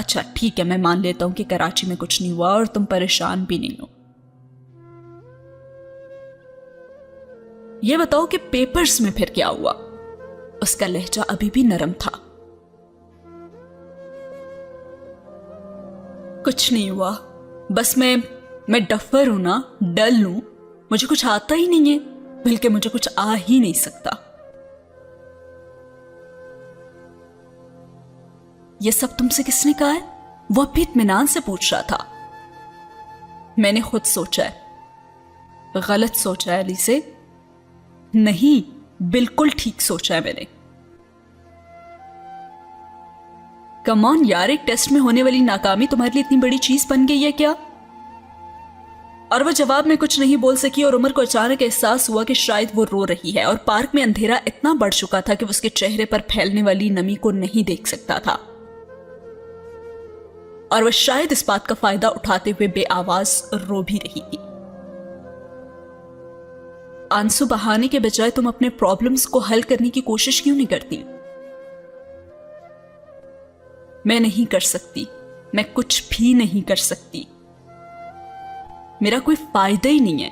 اچھا ٹھیک ہے، میں مان لیتا ہوں کہ کراچی میں کچھ نہیں ہوا اور تم پریشان بھی نہیں ہو. یہ بتاؤ کہ پیپرز میں پھر کیا ہوا؟ اس کا لہجہ ابھی بھی نرم تھا. کچھ نہیں ہوا، بس میں ڈفر ہوں نا، ڈل ہوں، مجھے کچھ آتا ہی نہیں ہے، بلکہ مجھے کچھ آ ہی نہیں سکتا. یہ سب تم سے کس نے کہا ہے؟ وہ بھی اطمینان سے پوچھ رہا تھا. میں نے خود سوچا ہے. غلط سوچا ہے علی سے؟ نہیں، بالکل ٹھیک سوچا ہے میں نے. کم آن یار، ایک ٹیسٹ میں ہونے والی ناکامی تمہارے لیے اتنی بڑی چیز بن گئی ہے کیا؟ اور وہ جواب میں کچھ نہیں بول سکی اور عمر کو اچانک احساس ہوا کہ شاید وہ رو رہی ہے، اور پارک میں اندھیرا اتنا بڑھ چکا تھا کہ وہ اس کے چہرے پر پھیلنے والی نمی کو نہیں دیکھ سکتا تھا، اور وہ شاید اس بات کا فائدہ اٹھاتے ہوئے بے آواز رو بھی رہی تھی. آنسو بہانے کے بجائے تم اپنے پرابلمز کو حل کرنے کی کوشش کیوں نہیں کرتی؟ میں نہیں کر سکتی، میں کچھ بھی نہیں کر سکتی. میرا کوئی فائدہ ہی نہیں ہے،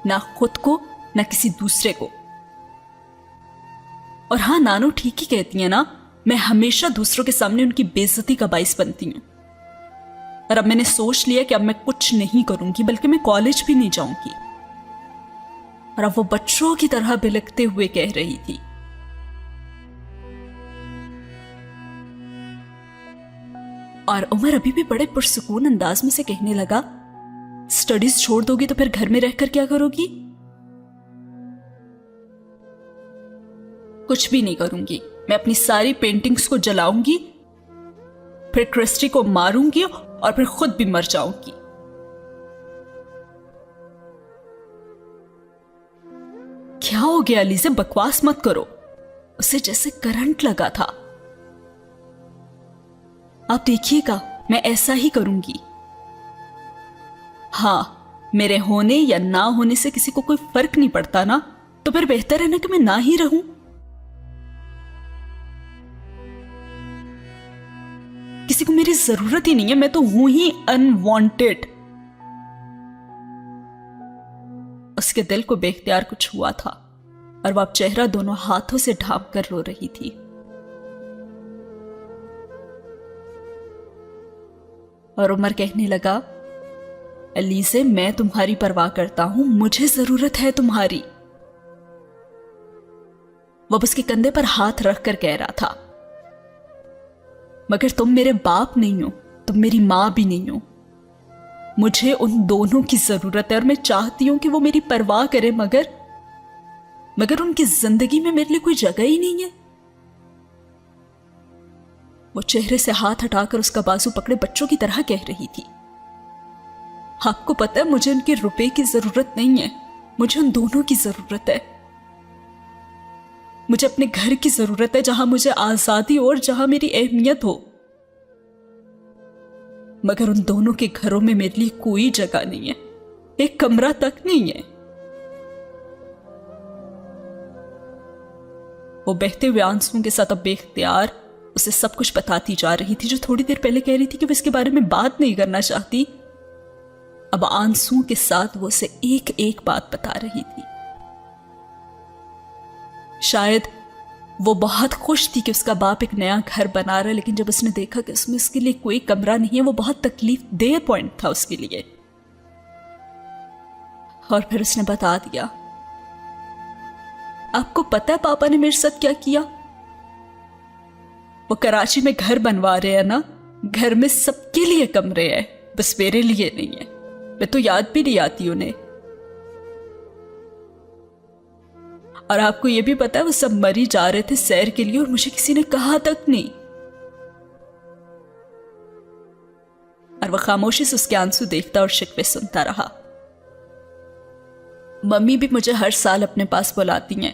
نہ خود کو نہ کسی دوسرے کو. اور ہاں، نانو ٹھیک ہی کہتی ہیں نا، میں ہمیشہ دوسروں کے سامنے ان کی بے عزتی کا باعث بنتی ہوں. اور اب میں نے سوچ لیا کہ اب میں کچھ نہیں کروں گی، بلکہ میں کالج بھی نہیں جاؤں گی. اور اب وہ بچوں کی طرح بلکتے ہوئے کہہ رہی تھی. اور عمر ابھی بھی بڑے پرسکون انداز میں سے کہنے لگا، سٹڈیز چھوڑ دو گی تو پھر گھر میں رہ کر کیا کرو گی؟ کچھ بھی نہیں کروں گی، میں اپنی ساری پینٹنگز کو جلاؤں گی، پھر کرسٹی کو ماروں گی اور پھر خود بھی مر جاؤں گی. کیا ہو گیا علی سے؟ بکواس مت کرو. اسے جیسے کرنٹ لگا تھا. آپ دیکھیے گا، میں ایسا ہی کروں گی. ہاں، میرے ہونے یا نہ ہونے سے کسی کو کوئی فرق نہیں پڑتا نا، تو پھر بہتر ہے نا کہ میں نہ ہی رہوں. کسی کو میری ضرورت ہی نہیں ہے، میں تو ہوں ہی انوانٹیڈ. اس کے دل کو بے اختیار کچھ ہوا تھا، اور وہ اب چہرہ دونوں ہاتھوں سے ڈھانپ کر رو رہی تھی. اور عمر کہنے لگا، علیزے، میں تمہاری پرواہ کرتا ہوں، مجھے ضرورت ہے تمہاری. وہ اس کے کندھے پر ہاتھ رکھ کر کہہ رہا تھا، مگر تم میرے باپ نہیں ہو، تم میری ماں بھی نہیں ہو. مجھے ان دونوں کی ضرورت ہے، اور میں چاہتی ہوں کہ وہ میری پرواہ کرے، مگر ان کی زندگی میں میرے لیے کوئی جگہ ہی نہیں ہے. وہ چہرے سے ہاتھ ہٹا کر اس کا بازو پکڑے بچوں کی طرح کہہ رہی تھی، آپ کو پتہ ہے مجھے ان کے روپے کی ضرورت نہیں ہے، مجھے ان دونوں کی ضرورت ہے. مجھے اپنے گھر کی ضرورت ہے، جہاں مجھے آزادی ہو اور جہاں میری اہمیت ہو. مگر ان دونوں کے گھروں میں میرے لیے کوئی جگہ نہیں ہے، ایک کمرہ تک نہیں ہے. وہ بہتے ہوئے آنسوؤں کے ساتھ اب بے اختیار اسے سب کچھ بتاتی جا رہی تھی، جو تھوڑی دیر پہلے کہہ رہی تھی کہ وہ اس کے بارے میں بات نہیں کرنا چاہتی. اب آنسوؤں کے ساتھ وہ اسے ایک ایک بات بتا رہی تھی. شاید وہ بہت خوش تھی کہ اس کا باپ ایک نیا گھر بنا رہا ہے، لیکن جب اس نے دیکھا کہ اس میں اس کے لیے کوئی کمرہ نہیں ہے، وہ بہت تکلیف دہ پوائنٹ تھا اس کے لیے. اور پھر اس نے بتا دیا، آپ کو پتہ ہے پاپا نے میرے ساتھ کیا کیا؟ وہ کراچی میں گھر بنوا رہے ہیں نا، گھر میں سب کے لیے کمرے ہیں، بس میرے لیے نہیں ہے. میں تو یاد بھی نہیں آتی انہیں. اور آپ کو یہ بھی پتا ہے وہ سب مری جا رہے تھے سیر کے لیے، اور مجھے کسی نے کہا تک نہیں. اور وہ خاموشی سے اس کے آنسو دیکھتا اور شکوے سنتا رہا. ممی بھی مجھے ہر سال اپنے پاس بلاتی ہیں،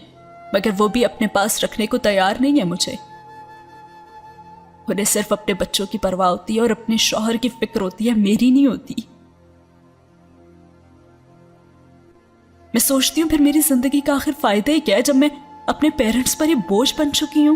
مگر وہ بھی اپنے پاس رکھنے کو تیار نہیں ہے مجھے. انہیں صرف اپنے بچوں کی پرواہ ہوتی ہے اور اپنے شوہر کی فکر ہوتی ہے، میری نہیں ہوتی. میں سوچتی ہوں پھر میری زندگی کا آخر فائدہ ہی کیا ہے، جب میں اپنے پیرنٹس پر یہ بوجھ بن چکی ہوں.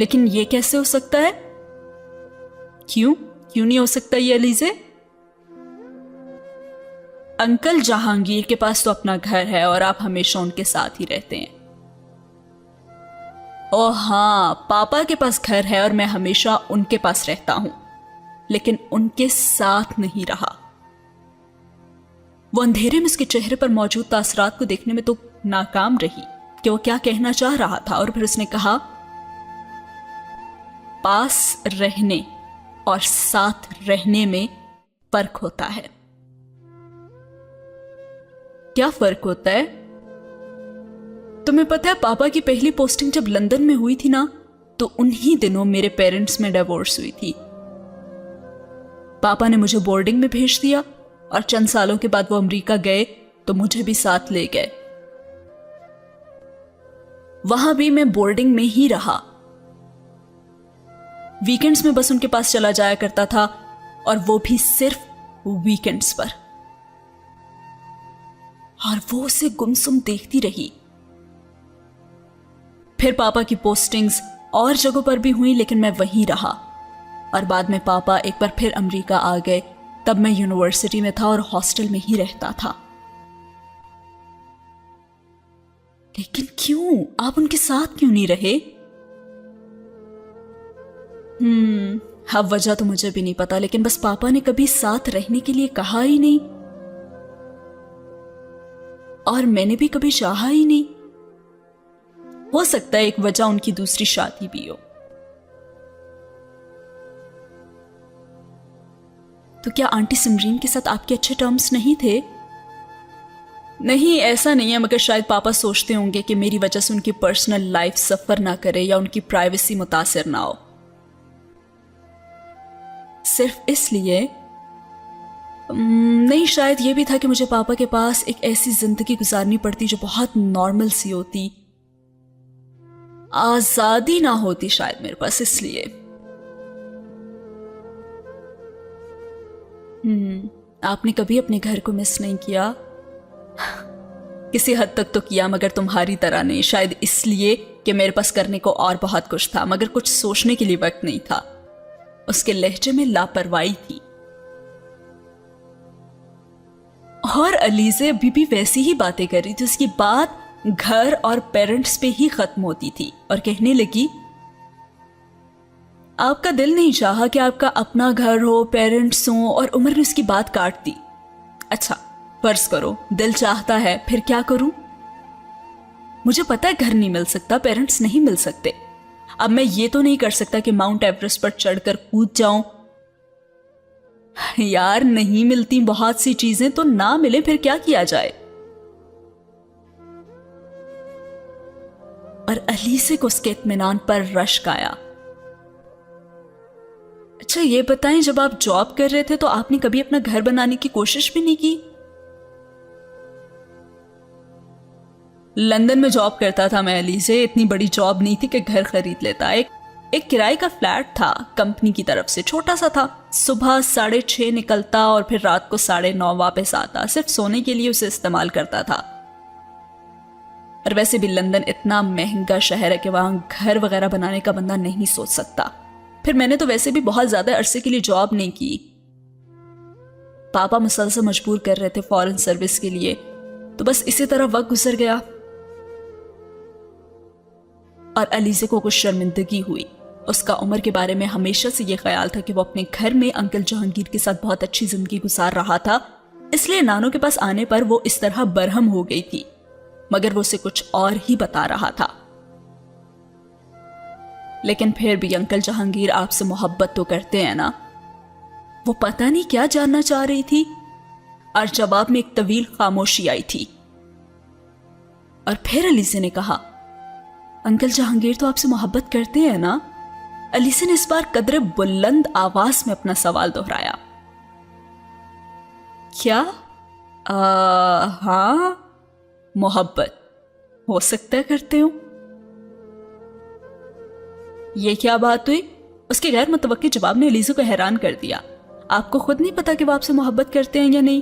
لیکن یہ کیسے ہو سکتا ہے؟ کیوں نہیں ہو سکتا یہ علیزے؟ انکل جہانگیر کے پاس تو اپنا گھر ہے اور آپ ہمیشہ ان کے ساتھ ہی رہتے ہیں۔ او ہاں، پاپا کے پاس گھر ہے اور میں ہمیشہ ان کے پاس رہتا ہوں، لیکن ان کے ساتھ نہیں رہا۔ وہ اندھیرے میں اس کے چہرے پر موجود تاثرات کو دیکھنے میں تو ناکام رہی کہ وہ کیا کہنا چاہ رہا تھا، اور پھر اس نے کہا، پاس رہنے اور ساتھ رہنے میں فرق ہوتا ہے۔ کیا فرق ہوتا ہے؟ تمہیں پتہ ہے پاپا کی پہلی پوسٹنگ جب لندن میں ہوئی تھی نا، تو انہی دنوں میرے پیرنٹس میں ڈیورس ہوئی تھی۔ پاپا نے مجھے بورڈنگ میں بھیج دیا اور چند سالوں کے بعد وہ امریکہ گئے تو مجھے بھی ساتھ لے گئے۔ وہاں بھی میں بورڈنگ میں ہی رہا، ویکنڈز میں بس ان کے پاس چلا جایا کرتا تھا، اور وہ بھی صرف ویکنڈز پر۔ اور وہ اسے گمسم دیکھتی رہی۔ پھر پاپا کی پوسٹنگز اور جگہوں پر بھی ہوئیں، لیکن میں وہیں رہا، اور بعد میں پاپا ایک بار پھر امریکہ آ گئے۔ تب میں یونیورسٹی میں تھا اور ہاسٹل میں ہی رہتا تھا۔ لیکن کیوں؟ آپ ان کے ساتھ کیوں نہیں رہے؟ اب وجہ تو مجھے بھی نہیں پتا، لیکن بس پاپا نے کبھی ساتھ رہنے کے لیے کہا ہی نہیں، اور میں نے بھی کبھی چاہا ہی نہیں۔ ہو سکتا ہے ایک وجہ ان کی دوسری شادی بھی ہو۔ تو کیا آنٹی سمرین کے ساتھ آپ کے اچھے ٹرمز نہیں تھے؟ نہیں، ایسا نہیں ہے، مگر شاید پاپا سوچتے ہوں گے کہ میری وجہ سے ان کی پرسنل لائف سفر نہ کرے یا ان کی پرائیویسی متاثر نہ ہو۔ صرف اس لیے؟ نہیں، شاید یہ بھی تھا کہ مجھے پاپا کے پاس ایک ایسی زندگی گزارنی پڑتی جو بہت نارمل سی ہوتی، آزادی نہ ہوتی شاید میرے پاس، اس لیے۔ آپ نے کبھی اپنے گھر کو مس نہیں کیا؟ کسی حد تک تو کیا، مگر تمہاری طرح نہیں، شاید اس لیے کہ میرے پاس کرنے کو اور بہت کچھ تھا، مگر کچھ سوچنے کے لیے وقت نہیں تھا۔ اس کے لہجے میں لاپرواہی تھی۔ اور علیزے ابھی بھی ویسی ہی باتیں کر رہی تھی، اس کی بات گھر اور پیرنٹس پہ ہی ختم ہوتی تھی، اور کہنے لگی، آپ کا دل نہیں چاہا کہ آپ کا اپنا گھر ہو، پیرنٹس ہوں، اور عمر نے اس کی بات کاٹ دی۔ اچھا فرض کرو دل چاہتا ہے، پھر کیا کروں؟ مجھے پتا ہے گھر نہیں مل سکتا، پیرنٹس نہیں مل سکتے، اب میں یہ تو نہیں کر سکتا کہ ماؤنٹ ایورسٹ پر چڑھ کر کود جاؤں۔ یار نہیں ملتی بہت سی چیزیں، تو نہ ملے پھر کیا کیا جائے؟ اور علیزے کو اس کے اطمینان پر رشک آیا۔ اچھا یہ بتائیں، جب آپ جاب کر رہے تھے تو آپ نے کبھی اپنا گھر بنانے کی کوشش بھی نہیں کی؟ لندن میں جاب کرتا تھا میں علیزے، اتنی بڑی جاب نہیں تھی کہ گھر خرید لیتا۔ ایک کرائے کا فلیٹ تھا کمپنی کی طرف سے، چھوٹا سا تھا، صبح 6:30 نکلتا اور پھر رات کو 9:30 واپس آتا، صرف سونے کے لیے اسے استعمال کرتا تھا۔ اور ویسے بھی لندن اتنا مہنگا شہر ہے کہ وہاں گھر وغیرہ بنانے کا بندہ نہیں سوچ سکتا۔ پھر میں نے تو ویسے بھی بہت زیادہ عرصے کے لیے جاب نہیں کی، پاپا مسلسل مجبور کر رہے تھے فورن سروس کے لیے، تو بس اسی طرح وقت گزر گیا۔ اور علیزے کو کچھ شرمندگی ہوئی، اس کا عمر کے بارے میں ہمیشہ سے یہ خیال تھا کہ وہ اپنے گھر میں انکل جہانگیر کے ساتھ بہت اچھی زندگی گزار رہا تھا، اس لیے نانو کے پاس آنے پر وہ اس طرح برہم ہو گئی تھی، مگر وہ اسے کچھ اور ہی بتا رہا تھا۔ لیکن پھر بھی انکل جہانگیر آپ سے محبت تو کرتے ہیں نا؟ وہ پتہ نہیں کیا جاننا چاہ رہی تھی، اور جواب میں ایک طویل خاموشی آئی تھی۔ اور پھر علیزے نے کہا، انکل جہانگیر تو آپ سے محبت کرتے ہیں نا؟ علیزے نے اس بار قدرے بلند آواز میں اپنا سوال دہرایا۔ کیا؟ ہاں، محبت ہو سکتا ہے کرتے ہوں۔ یہ کیا بات ہوئی؟ اس کے غیر متوقع جواب نے علیزے کو حیران کر دیا۔ آپ کو خود نہیں پتا کہ وہ آپ سے محبت کرتے ہیں یا نہیں؟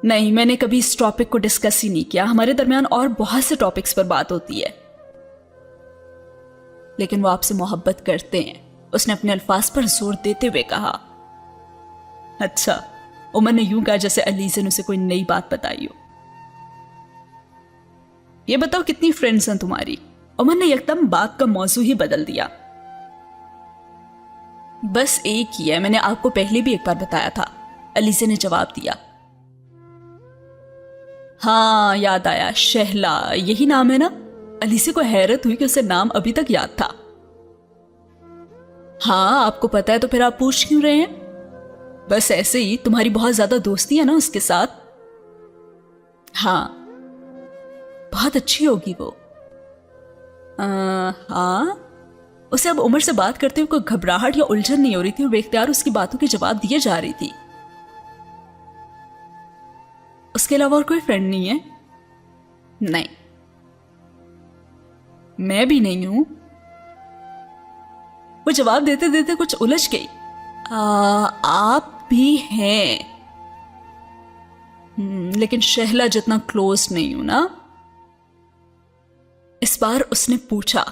نہیں، میں نے کبھی اس ٹاپک کو ڈسکس ہی نہیں کیا، ہمارے درمیان اور بہت سے ٹاپکس پر بات ہوتی ہے۔ لیکن وہ آپ سے محبت کرتے ہیں، اس نے اپنے الفاظ پر زور دیتے ہوئے کہا۔ اچھا، عمر نے یوں کہا جیسے علیزہ نے اسے کوئی نئی بات بتائی ہو۔ یہ بتاؤ کتنی فرینڈز ہیں تمہاری؟ عمر نے یکدم بات کا موضوع ہی بدل دیا۔ بس ایک ہی ہے، میں نے آپ کو پہلے بھی ایک بار بتایا تھا، علیزہ نے جواب دیا۔ ہاں یاد آیا، شہلا، یہی نام ہے نا؟ علیزہ کو حیرت ہوئی کہ اسے نام ابھی تک یاد تھا۔ ہاں آپ کو پتا ہے تو پھر آپ پوچھ کیوں رہے ہیں؟ بس ایسے ہی، تمہاری بہت زیادہ دوستی ہے نا اس کے ساتھ؟ ہاں بہت اچھی ہوگی وہ۔ ہاں، اسے اب عمر سے بات کرتے ہوئے کوئی گھبراہٹ یا الجھن نہیں ہو رہی تھی اور بے اختیار اس کی باتوں کے جواب دیے جا رہی تھی۔ اس کے علاوہ اور کوئی فرینڈ نہیں ہے؟ نہیں، میں بھی نہیں ہوں۔ وہ جواب دیتے دیتے کچھ الجھ گئی۔ آپ بھی ہیں، لیکن شہلا جتنا کلوز نہیں ہوں نا؟ اس بار اس نے پوچھا۔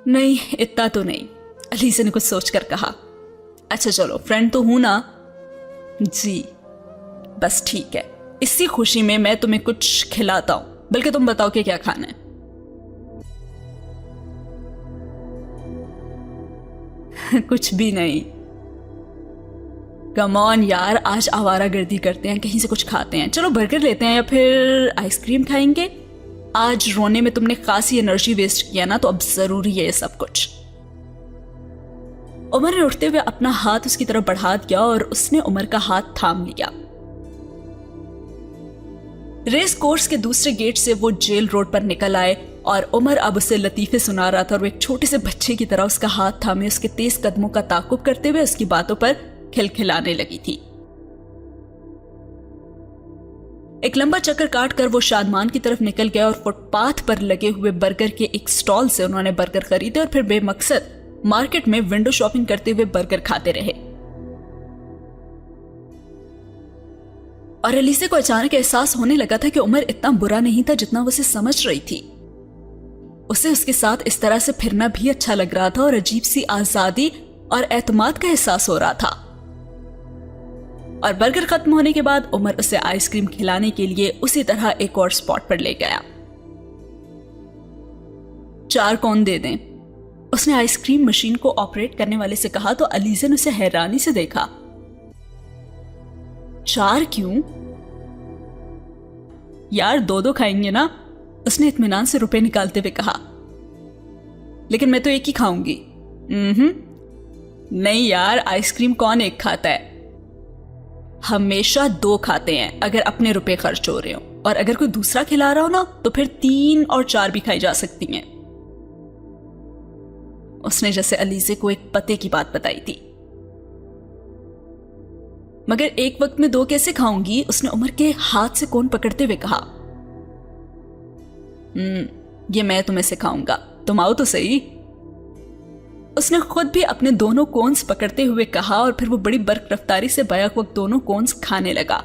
نہیں اتنا تو نہیں، علیزہ نے کچھ سوچ کر کہا۔ اچھا چلو، فرینڈ تو ہوں نا؟ جی بس ٹھیک ہے، اسی خوشی میں میں تمہیں کچھ کھلاتا ہوں، بلکہ تم بتاؤ کہ کیا کھانا ہے؟ کچھ بھی نہیں۔ کم آن یار، آج آوارہ گردی کرتے ہیں، کہیں سے کچھ کھاتے ہیں، چلو برگر لیتے ہیں یا پھر آئس کریم کھائیں گے۔ آج رونے میں تم نے خاصی انرجی ویسٹ کیا نا، تو اب ضروری ہے یہ سب کچھ۔ عمر نے اٹھتے ہوئے اپنا ہاتھ اس کی طرف بڑھا دیا اور اس نے عمر کا ہاتھ تھام لیا۔ ریس کورس کے دوسرے گیٹ سے وہ جیل روڈ پر نکل آئے اور عمر اب اسے لطیفے سنا رہا تھا اور وہ ایک چھوٹے سے بچے کی طرح اس کا ہاتھ تھامے اس کے تیز قدموں کا تعاقب کرتے ہوئے اس کی باتوں پر کھلکھلانے لگی تھی۔ ایک لمبا چکر کاٹ کر وہ شادمان کی طرف نکل گیا اور فٹ پاتھ پر لگے ہوئے برگر کے ایک سٹال سے انہوں نے برگر خریدے اور پھر بے مقصد مارکیٹ میں ونڈو شاپنگ کرتے ہوئے برگر کھاتے رہے۔ اور علیزہ کو اچانک احساس ہونے لگا تھا کہ عمر اتنا برا نہیں تھا جتنا وہ اسے سمجھ رہی تھی۔ اسے اس کے ساتھ اس طرح سے پھرنا بھی اچھا لگ رہا تھا اور عجیب سی آزادی اور اعتماد کا احساس ہو رہا تھا۔ اور برگر ختم ہونے کے بعد عمر اسے آئس کریم کھلانے کے لیے اسی طرح ایک اور سپاٹ پر لے گیا۔ 4 کون دے دیں؟ اس نے آئس کریم مشین کو آپریٹ کرنے والے سے کہا تو علیزہ نے اسے حیرانی سے دیکھا۔ 4 کیوں؟ یار 2 کھائیں گے نا؟ اس نے اطمینان سے روپے نکالتے ہوئے کہا۔ لیکن میں تو ایک ہی کھاؤں گی۔ نہیں یار، آئس کریم کون ایک کھاتا ہے؟ ہمیشہ 2 کھاتے ہیں اگر اپنے روپے خرچ ہو رہے ہوں، اور اگر کوئی دوسرا کھلا رہا ہو نا تو پھر 3 اور 4 بھی کھائی جا سکتی ہیں۔ اس نے جیسے علیزہ کو ایک پتے کی بات بتائی تھی۔ مگر ایک وقت میں 2 کیسے کھاؤں گی؟ اس نے عمر کے ہاتھ سے کون پکڑتے ہوئے کہا۔ یہ میں تمہیں سکھاؤں گا، تم آؤ تو صحیح۔ اس نے خود بھی اپنے دونوں کونز پکڑتے ہوئے کہا اور پھر وہ بڑی برق رفتاری سے بیک وقت دونوں کونز کھانے لگا،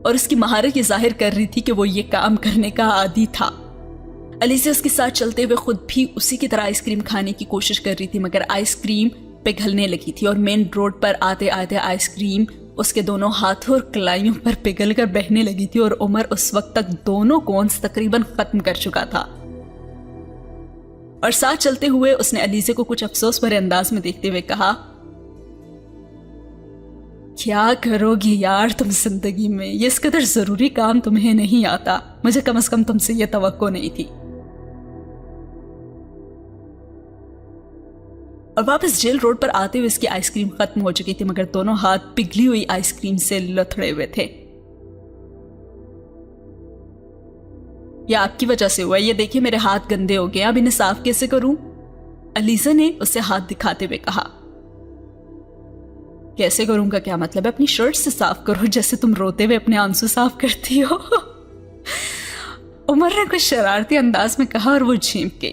اور اس کی مہارت یہ ظاہر کر رہی تھی کہ وہ یہ کام کرنے کا عادی تھا۔ علیزہ اس کے ساتھ چلتے ہوئے خود بھی اسی کی طرح آئس کریم کھانے کی کوشش کر رہی تھی، مگر آئس کریم پگھلنے لگی تھی اور مین روڈ پر آتے آتے آئس کریم اس کے دونوں ہاتھوں اور کلائیوں پر پگھل کر بہنے لگی تھی، اور عمر اس وقت تک دونوں کونز تقریباً ختم کر چکا تھا۔ اور ساتھ چلتے ہوئے اس نے علیزہ کو کچھ افسوس بھرے انداز میں دیکھتے ہوئے کہا، کیا کرو گی یار تم زندگی میں؟ یہ اس قدر ضروری کام تمہیں نہیں آتا، مجھے کم از کم تم سے یہ توقع نہیں تھی۔ اور واپس جیل روڈ پر آتے ہوئے اس کی آئس کریم ختم ہو چکی تھی، مگر دونوں ہاتھ پگھلی ہوئی آئس کریم سے لتھڑے ہوئے تھے۔ یہ آپ کی وجہ سے ہوا، یہ دیکھیں میرے ہاتھ گندے ہو گئے، اب انہیں صاف کیسے کروں؟ علیزہ نے اسے ہاتھ دکھاتے ہوئے کہا۔ کیسے کروں گا کیا مطلب ہے؟ اپنی شرٹ سے صاف کرو، جیسے تم روتے ہوئے اپنے آنسو صاف کرتی ہو۔ عمر نے کچھ شرارتی انداز میں کہا اور وہ جھینک گئی۔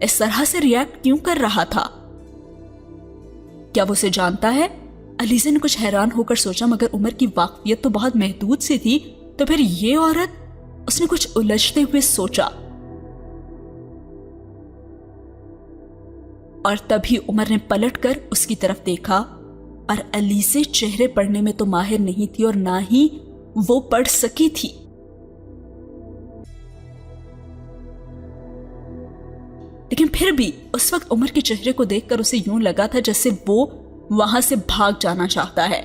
اس طرح سے ریئیکٹ کیوں کر رہا تھا؟ کیا وہ اسے جانتا ہے؟ علیزے نے کچھ حیران ہو کر سوچا، مگر عمر کی واقفیت تو بہت محدود سی تھی، تو پھر یہ عورت؟ اس نے کچھ الجھتے ہوئے سوچا، اور تبھی عمر نے پلٹ کر اس کی طرف دیکھا، اور علیزے چہرے پڑھنے میں تو ماہر نہیں تھی اور نہ ہی وہ پڑھ سکی تھی۔ لیکن پھر بھی اس وقت عمر کے چہرے کو دیکھ کر اسے یوں لگا تھا جیسے وہ وہاں سے بھاگ جانا چاہتا ہے۔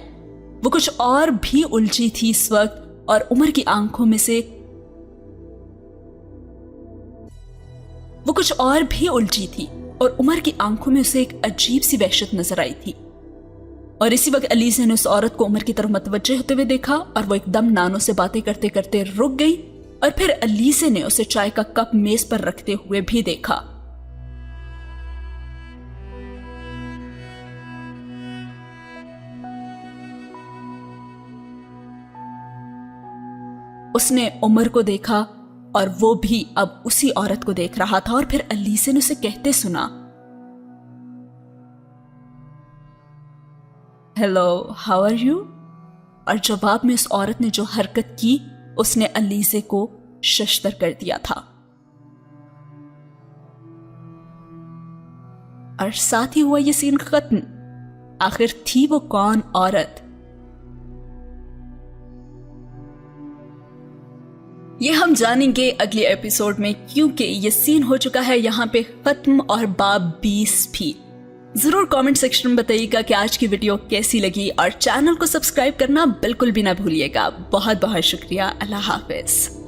وہ کچھ اور بھی الجھی تھی اس وقت، اور عمر کی آنکھوں میں سے اسے ایک عجیب سی وحشت نظر آئی تھی۔ اور اسی وقت علیزے نے اس عورت کو عمر کی طرف متوجہ ہوتے ہوئے دیکھا، اور وہ ایک دم نانو سے باتیں کرتے کرتے رک گئی، اور پھر علیزے نے اسے چائے کا کپ میز پر رکھتے ہوئے بھی دیکھا۔ اس نے عمر کو دیکھا، اور وہ بھی اب اسی عورت کو دیکھ رہا تھا، اور پھر علیزے نے اسے کہتے سنا، ہیلو، ہاؤ آر یو؟ اور جواب میں اس عورت نے جو حرکت کی، اس نے علیزے کو ششدر کر دیا تھا۔ اور ساتھ ہی ہوا یہ سین ختم۔ آخر تھی وہ کون عورت؟ یہ ہم جانیں گے اگلے ایپیسوڈ میں، کیونکہ یہ سین ہو چکا ہے یہاں پہ ختم، اور باب 20 بھی۔ ضرور کامنٹ سیکشن میں بتائیے گا کہ آج کی ویڈیو کیسی لگی، اور چینل کو سبسکرائب کرنا بالکل بھی نہ بھولیے گا۔ بہت بہت شکریہ۔ اللہ حافظ۔